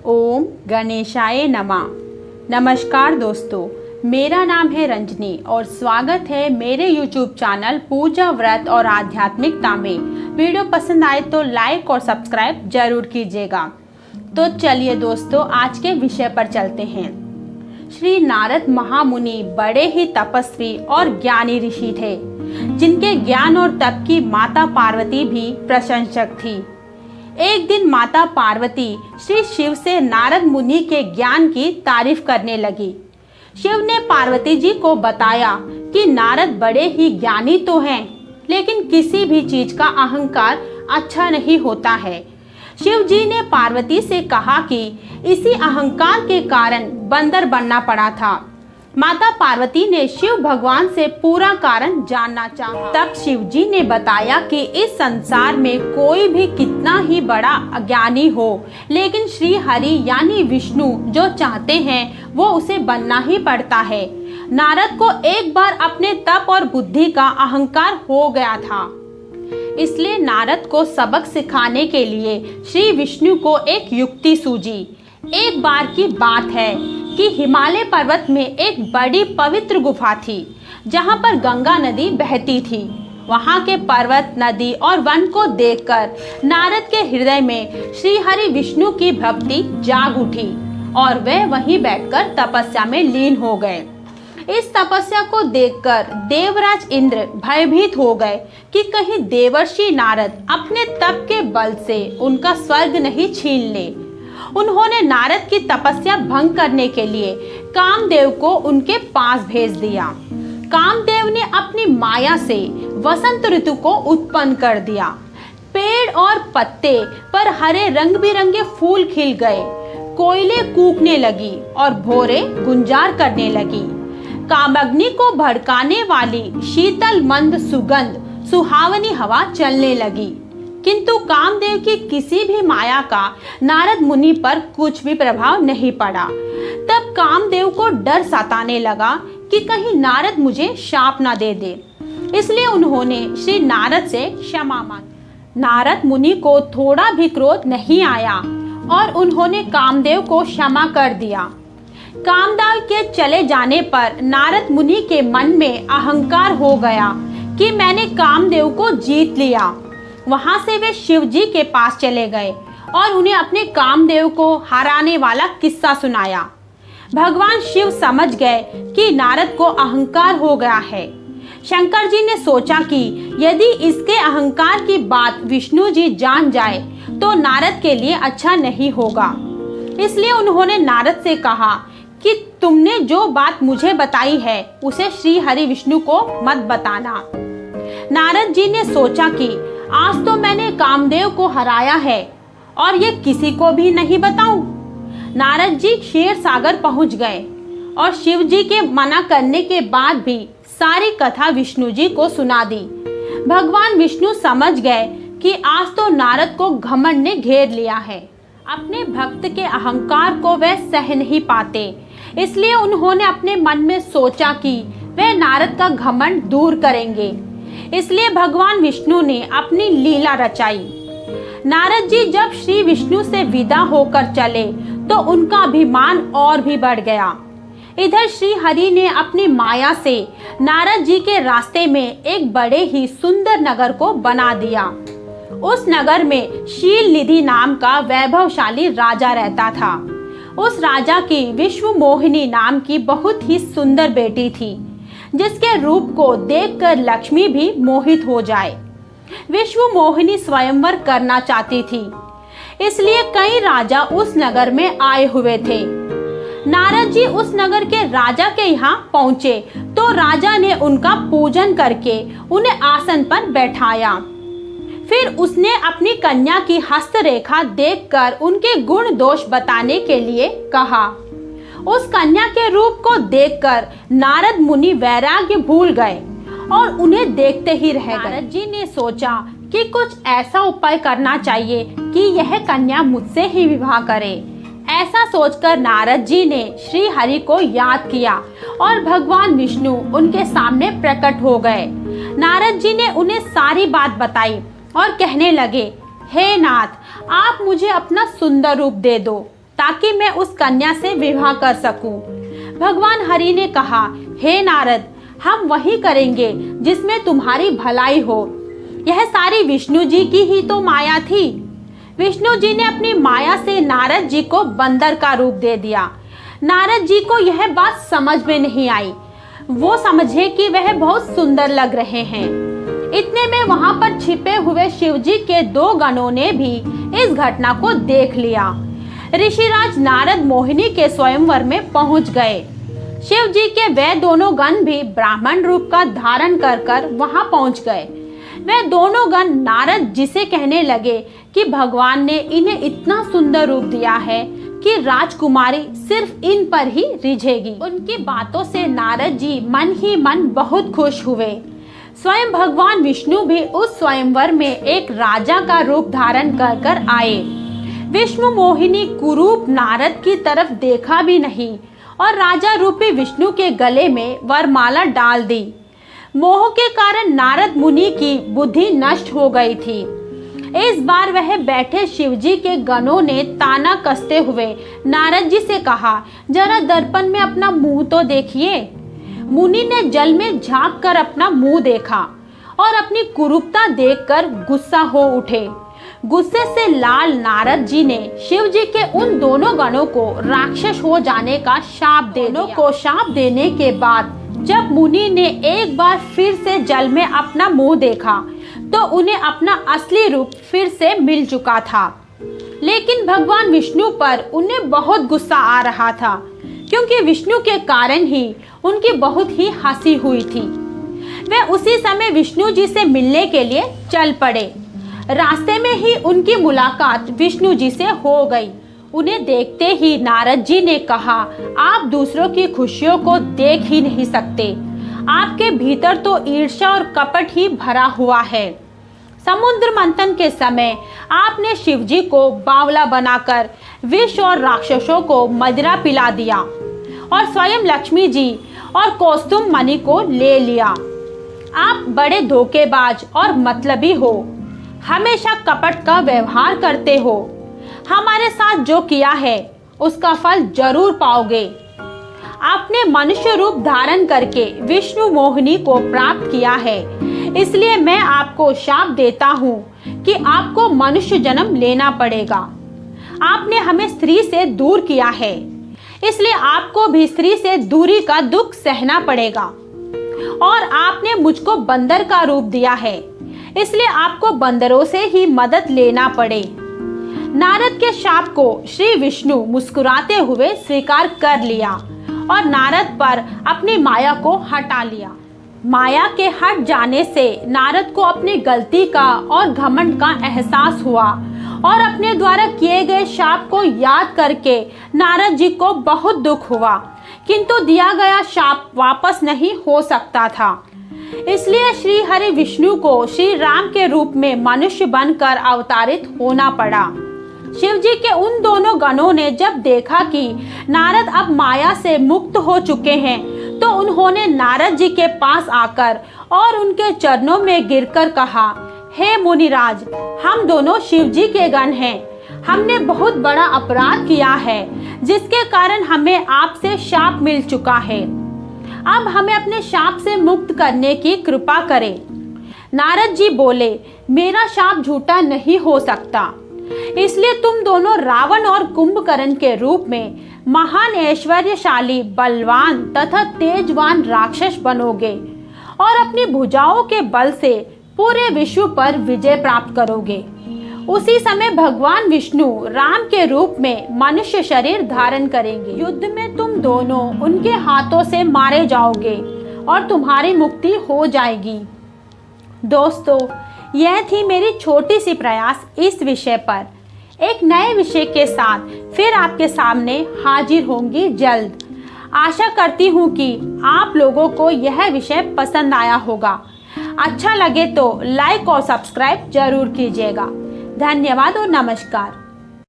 ओम गणेशाय नमः। नमस्कार दोस्तों, मेरा नाम है रंजनी और स्वागत है मेरे YouTube चैनल पूजा व्रत और आध्यात्मिकता में। वीडियो पसंद आए तो लाइक और सब्सक्राइब जरूर कीजिएगा। तो चलिए दोस्तों, आज के विषय पर चलते हैं। श्री नारद महामुनि बड़े ही तपस्वी और ज्ञानी ऋषि थे, जिनके ज्ञान और तप की माता पार्वती भी प्रशंसक थी। एक दिन माता पार्वती श्री शिव से नारद मुनि के ज्ञान की तारीफ करने लगी। शिव ने पार्वती जी को बताया कि नारद बड़े ही ज्ञानी तो हैं, लेकिन किसी भी चीज का अहंकार अच्छा नहीं होता है। शिव जी ने पार्वती से कहा कि इसी अहंकार के कारण बंदर बनना पड़ा था। माता पार्वती ने शिव भगवान से पूरा कारण जानना चाहा। तब शिव जी ने बताया कि इस संसार में कोई भी कितना ही बड़ा अज्ञानी हो, लेकिन श्री हरि यानी विष्णु जो चाहते हैं वो उसे बनना ही पड़ता है। नारद को एक बार अपने तप और बुद्धि का अहंकार हो गया था, इसलिए नारद को सबक सिखाने के लिए श्री विष्णु को एक युक्ति सूझी। एक बार की बात है कि हिमालय पर्वत में एक बड़ी पवित्र गुफा थी, जहां पर गंगा नदी बहती थी। वहां के पर्वत, नदी और वन को देखकर नारद के हृदय में श्री हरि विष्णु की भक्ति जाग उठी और वे वहीं बैठकर तपस्या में लीन हो गए। इस तपस्या को देखकर देवराज इंद्र भयभीत हो गए कि कहीं देवर्षि नारद अपने तप के बल से उनका स्वर्ग नहीं छीन ले। उन्होंने नारद की तपस्या भंग करने के लिए कामदेव को उनके पास भेज दिया। कामदेव ने अपनी माया से वसंत ऋतु को उत्पन्न कर दिया। पेड़ और पत्ते पर हरे रंग बिरंगे फूल खिल गए, कोयले कूकने लगी और भोरे गुंजार करने लगी। कामअग्नि को भड़काने वाली शीतल मंद सुगंध सुहावनी हवा चलने लगी, किंतु कामदेव की किसी भी माया का नारद मुनि पर कुछ भी प्रभाव नहीं पड़ा। तब कामदेव को डर सताने लगा कि कहीं नारद मुझे शाप न दे दे, इसलिए उन्होंने श्री नारद से क्षमा मांगी। नारद मुनि को थोड़ा भी क्रोध नहीं आया और उन्होंने कामदेव को क्षमा कर दिया। कामदेव के चले जाने पर नारद मुनि के मन में अहंकार हो गया कि मैंने कामदेव को जीत लिया। वहां से वे शिव जी के पास चले गए और उन्हें अपने कामदेव को हराने वाला किस्सा सुनाया। भगवान शिव समझ गए कि नारद को अहंकार हो गया है। शंकर जी ने सोचा कि यदि इसके अहंकार की बात विष्णु जी जान जाए तो नारद के लिए अच्छा नहीं होगा, इसलिए उन्होंने नारद से कहा कि तुमने जो बात मुझे बताई है उसे श्री हरि विष्णु को मत बताना। नारद जी ने सोचा कि आज तो मैंने कामदेव को हराया है और ये किसी को भी नहीं बताऊं। नारद जी क्षीर सागर पहुंच गए और शिव जी के मना करने के बाद भी सारी कथा विष्णु जी को सुना दी। भगवान विष्णु समझ गए कि आज तो नारद को घमंड ने घेर लिया है। अपने भक्त के अहंकार को वे सह नहीं पाते, इसलिए उन्होंने अपने मन में सोचा कि वे नारद का घमंड दूर करेंगे। इसलिए भगवान विष्णु ने अपनी लीला रचाई। नारद जी जब श्री विष्णु से विदा होकर चले तो उनका अभिमान और भी बढ़ गया। इधर श्री हरि ने अपनी माया से नारद जी के रास्ते में एक बड़े ही सुंदर नगर को बना दिया। उस नगर में शील निधि नाम का वैभवशाली राजा रहता था। उस राजा की विश्व मोहिनी नाम की बहुत ही सुंदर बेटी थी, जिसके रूप को देखकर लक्ष्मी भी मोहित हो जाए। विश्व मोहिनी स्वयंवर करना चाहती थी, इसलिए कई राजा उस नगर में आए हुए थे। नारद जी उस नगर के राजा के यहाँ पहुँचे तो राजा ने उनका पूजन करके उन्हें आसन पर बैठाया। फिर उसने अपनी कन्या की हस्तरेखा देखकर उनके गुण दोष बताने के लिए कहा। उस कन्या के रूप को देखकर नारद मुनि वैराग्य भूल गए और उन्हें देखते ही रह गए। नारद जी ने सोचा कि कुछ ऐसा उपाय करना चाहिए कि यह कन्या मुझसे ही विवाह करे। ऐसा सोचकर नारद जी ने श्री हरि को याद किया और भगवान विष्णु उनके सामने प्रकट हो गए। नारद जी ने उन्हें सारी बात बताई और कहने लगे, हे नाथ, आप मुझे अपना सुंदर रूप दे दो ताकि मैं उस कन्या से विवाह कर सकूं। भगवान हरि ने कहा, हे नारद, हम वही करेंगे जिसमें तुम्हारी भलाई हो। यह सारी विष्णु जी की ही तो माया थी। विष्णु जी ने अपनी माया से नारद जी को बंदर का रूप दे दिया। नारद जी को यह बात समझ में नहीं आई। वो समझे कि वह बहुत सुंदर लग रहे हैं। इतने में वहां पर छिपे हुए शिव जी के 2 गणों ने भी इस घटना को देख लिया। ऋषिराज नारद मोहिनी के स्वयंवर में पहुंच गए। शिव जी के वे दोनों गण भी ब्राह्मण रूप का धारण कर वहां पहुंच गए। वे दोनों गण नारद जी से कहने लगे कि भगवान ने इन्हें इतना सुंदर रूप दिया है कि राजकुमारी सिर्फ इन पर ही रिझेगी। उनकी बातों से नारद जी मन ही मन बहुत खुश हुए। स्वयं भगवान विष्णु भी उस स्वयंवर में एक राजा का रूप धारण कर आए। विष्णु मोहिनी कुरूप नारद की तरफ देखा भी नहीं और राजा रूपी विष्णु के गले में वरमाला डाल दी। मोह के कारण नारद मुनि की बुद्धि नष्ट हो गई थी। इस बार वह बैठे शिवजी के गणों ने ताना कसते हुए नारद जी से कहा, जरा दर्पण में अपना मुंह तो देखिए। मुनि ने जल में झांक कर अपना मुंह देखा और अपनी कुरूपता देखकर गुस्सा हो उठे। गुस्से से लाल नारद जी ने शिव जी के उन दोनों गणों को राक्षस हो जाने का शाप देने के बाद जब मुनि ने एक बार फिर से जल में अपना मुंह देखा तो उन्हें अपना असली रूप फिर से मिल चुका था। लेकिन भगवान विष्णु पर उन्हें बहुत गुस्सा आ रहा था, क्योंकि विष्णु के कारण ही उनकी बहुत ही हंसी हुई थी। वे उसी समय विष्णु जी से मिलने के लिए चल पड़े। रास्ते में ही उनकी मुलाकात विष्णु जी से हो गई। उन्हें देखते ही नारद जी ने कहा, आप दूसरों की खुशियों को देख ही नहीं सकते। आपके भीतर तो ईर्ष्या और कपट ही भरा हुआ है। समुद्र मंथन के समय आपने शिव जी को बावला बनाकर विष और राक्षसों को मदिरा पिला दिया और स्वयं लक्ष्मी जी और कौस्तुभ मणि को ले लिया। आप बड़े धोखेबाज और मतलबी हो, हमेशा कपट का व्यवहार करते हो। हमारे साथ जो किया है उसका फल जरूर पाओगे। आपने मनुष्य रूप धारण करके विष्णु मोहिनी को प्राप्त किया है, इसलिए मैं आपको शाप देता हूँ कि आपको मनुष्य जन्म लेना पड़ेगा। आपने हमें स्त्री से दूर किया है, इसलिए आपको भी स्त्री से दूरी का दुख सहना पड़ेगा। और आपने मुझको बंदर का रूप दिया है, इसलिए आपको बंदरों से ही मदद लेना पड़े। नारद के शाप को श्री विष्णु मुस्कुराते हुए स्वीकार कर लिया और नारद पर अपनी माया को हटा लिया। माया के हट जाने से नारद को अपनी गलती का और घमंड का एहसास हुआ और अपने द्वारा किए गए शाप को याद करके नारद जी को बहुत दुख हुआ, किंतु दिया गया शाप वापस नहीं हो सकता था। इसलिए श्री हरि विष्णु को श्री राम के रूप में मनुष्य बनकर अवतारित होना पड़ा। शिव जी के उन दोनों गणों ने जब देखा कि नारद अब माया से मुक्त हो चुके हैं, तो उन्होंने नारद जी के पास आकर और उनके चरणों में गिरकर कहा, हे मुनिराज, हम दोनों शिव जी के गण हैं। हमने बहुत बड़ा अपराध किया है, जिसके कारण हमें आपसे शाप मिल चुका है। अब हमें अपने शाप से मुक्त करने की कृपा करें। नारद जी बोले, मेरा शाप झूठा नहीं हो सकता, इसलिए तुम दोनों रावण और कुंभकर्ण के रूप में महान ऐश्वर्यशाली, बलवान तथा तेजवान राक्षस बनोगे और अपनी भुजाओं के बल से पूरे विश्व पर विजय प्राप्त करोगे। उसी समय भगवान विष्णु राम के रूप में मनुष्य शरीर धारण करेंगे। युद्ध में तुम दोनों उनके हाथों से मारे जाओगे और तुम्हारी मुक्ति हो जाएगी। दोस्तों, यह थी मेरी छोटी सी प्रयास इस विषय पर। एक नए विषय के साथ फिर आपके सामने हाजिर होंगी जल्द। आशा करती हूँ कि आप लोगों को यह विषय पसंद आया होगा। अच्छा लगे तो लाइक और सब्सक्राइब जरूर कीजिएगा। धन्यवाद और नमस्कार।